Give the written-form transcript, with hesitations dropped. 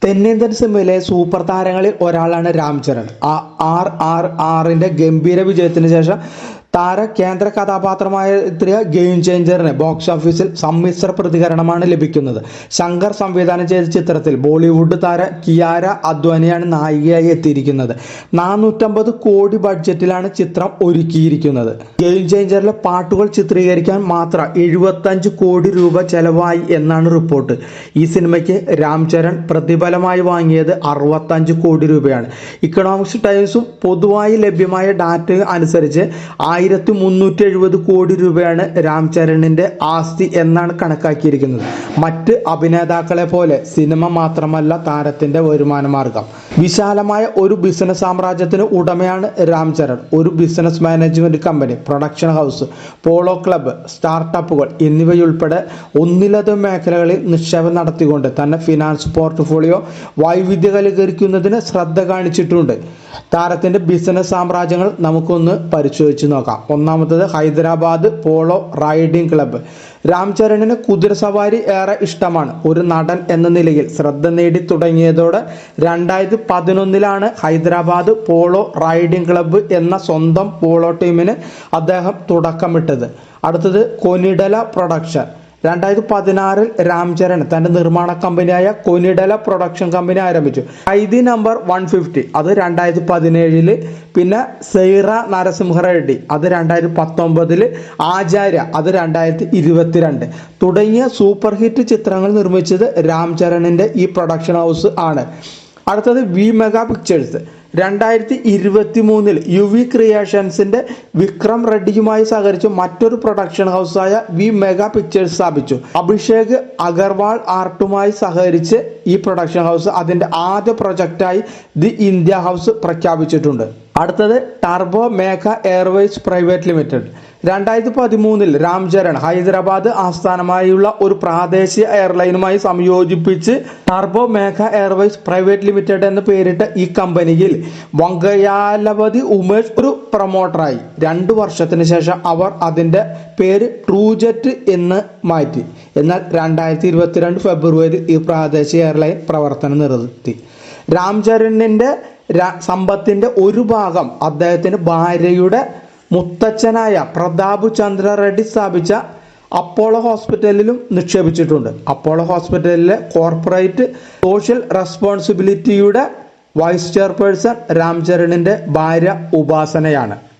തെന്നിന്ത്യൻ സിനിമയിലെ സൂപ്പർ താരങ്ങളിൽ ഒരാളാണ് രാം ചരൺ. RRRന്റെ ഗംഭീര വിജയത്തിന് ശേഷം കേന്ദ്ര കഥാപാത്രമായ ഗെയിം ചേഞ്ചറിന് ബോക്സ് ഓഫീസിൽ സമ്മിശ്ര പ്രതികരണമാണ് ലഭിക്കുന്നത്. ശങ്കർ സംവിധാനം ചെയ്ത ചിത്രത്തിൽ ബോളിവുഡ് താര കിയാര അദ്വാനിയാണ് നായികയായി എത്തിയിരിക്കുന്നത്. 450 കോടി ബഡ്ജറ്റിലാണ് ചിത്രം ഒരുക്കിയിരിക്കുന്നത്. ഗെയിം ചേഞ്ചറിലെ പാട്ടുകൾ ചിത്രീകരിക്കാൻ മാത്രം 75 കോടി രൂപ ചെലവായി എന്നാണ് റിപ്പോർട്ട്. ഈ സിനിമയ്ക്ക് രാം ചരൺ പ്രതിഫലമായി വാങ്ങിയത് 65 കോടി രൂപയാണ്. ഇക്കണോമിക്സ് ടൈംസും പൊതുവായി ലഭ്യമായ ഡാറ്റ അനുസരിച്ച് 1370 കോടി രൂപയാണ് രാം ചരണിന്റെ ആസ്തി എന്നാണ് കണക്കാക്കിയിരിക്കുന്നത്. മറ്റ് അഭിനേതാക്കളെ പോലെ സിനിമ മാത്രമല്ല താരത്തിന്റെ വരുമാന മാർഗം. വിശാലമായ ഒരു ബിസിനസ് സാമ്രാജ്യത്തിന് ഉടമയാണ് രാം ചരൺ. ഒരു business management company, production house, polo club, സ്റ്റാർട്ടപ്പുകൾ എന്നിവയുൾപ്പെടെ ഒന്നിലധികം മേഖലകളിൽ നിക്ഷേപം നടത്തിക്കൊണ്ട് തന്നെ ഫിനാൻസ് പോർട്ട്ഫോളിയോ വൈവിധ്യവൽക്കരിക്കുന്നതിന് ശ്രദ്ധ കാണിച്ചിട്ടുണ്ട്. താരത്തിന്റെ ബിസിനസ് സാമ്രാജ്യങ്ങൾ നമുക്കൊന്ന് പരിശോധിച്ച് നോക്കാം. ഒന്നാമത്തത് Hyderabad polo riding club. Ram ചരണിന് കുതിരസവാരി ഏറെ ഇഷ്ടമാണ്. ഒരു നടൻ എന്ന നിലയിൽ ശ്രദ്ധ നേടി തുടങ്ങിയതോടെ 2011 ഹൈദരാബാദ് പോളോ റൈഡിംഗ് ക്ലബ്ബ് എന്ന സ്വന്തം പോളോ ടീമിന് അദ്ദേഹം തുടക്കമിട്ടത്. അടുത്തത് കൊനിഡല പ്രൊഡക്ഷൻ. 2016 രാം ചരൺ തന്റെ നിർമ്മാണ കമ്പനിയായ കൊനിഡല പ്രൊഡക്ഷൻ കമ്പനി ആരംഭിച്ചു. ഖൈദി നമ്പർ 150 അത് 2017, പിന്നെ സൈറ നരസിംഹറെഡ്ഡി അത് 2019, ആചാര്യ അത് 2022 തുടങ്ങിയ സൂപ്പർ ഹിറ്റ് ചിത്രങ്ങൾ നിർമ്മിച്ചത് രാം ചരണിന്റെ ഈ പ്രൊഡക്ഷൻ ഹൗസ് ആണ്. അടുത്തത് വി മെഗാ പിക്ചേഴ്സ്. 2023 UV ക്രിയേഷൻസിന്റെ വിക്രം റെഡ്ഡിയുമായി സഹകരിച്ച് മറ്റൊരു പ്രൊഡക്ഷൻ ഹൗസായ വി മെഗാ പിക്ചേഴ്സ് സ്ഥാപിച്ചു. അഭിഷേക് അഗർവാൾ ആർട്ടുമായി സഹകരിച്ച് ഈ പ്രൊഡക്ഷൻ ഹൗസ് അതിന്റെ ആദ്യ പ്രൊജക്റ്റായി ദി ഇന്ത്യ ഹൗസ് പ്രഖ്യാപിച്ചിട്ടുണ്ട്. അടുത്തത് Turbo Megha Airways Private Limited. 2013 Ram Charan Hyderabad ആസ്ഥാനമായുള്ള ഒരു പ്രാദേശിക എയർലൈനുമായി സംയോജിപ്പിച്ച് Turbo Megha Airways Private Limited എന്ന് പേരിട്ട ഈ കമ്പനിയിൽ വങ്കയാലപതി ഉമേഷ് ഒരു പ്രൊമോട്ടറായി. 2 വർഷത്തിന് ശേഷം അവർ അതിന്റെ പേര് ട്രൂജെറ്റ് എന്ന് മാറ്റി. എന്നാൽ 2022 ഫെബ്രുവരി ഈ പ്രാദേശിക എയർലൈൻ പ്രവർത്തനം നിർത്തി. രാം ചരണിന്റെ സമ്പത്തിന്റെ ഒരു ഭാഗം അദ്ദേഹത്തിന്റെ ഭാര്യയുടെ മുത്തച്ഛനായ പ്രതാപ് ചന്ദ്ര റെഡ്ഡി സ്ഥാപിച്ച അപ്പോളോ ഹോസ്പിറ്റലിലും നിക്ഷേപിച്ചിട്ടുണ്ട്. അപ്പോളോ ഹോസ്പിറ്റലിലെ കോർപ്പറേറ്റ് സോഷ്യൽ റെസ്പോൺസിബിലിറ്റിയുടെ വൈസ് ചെയർപേഴ്സൺ രാം ചരണിന്റെ ഭാര്യ ഉപാസനയാണ്.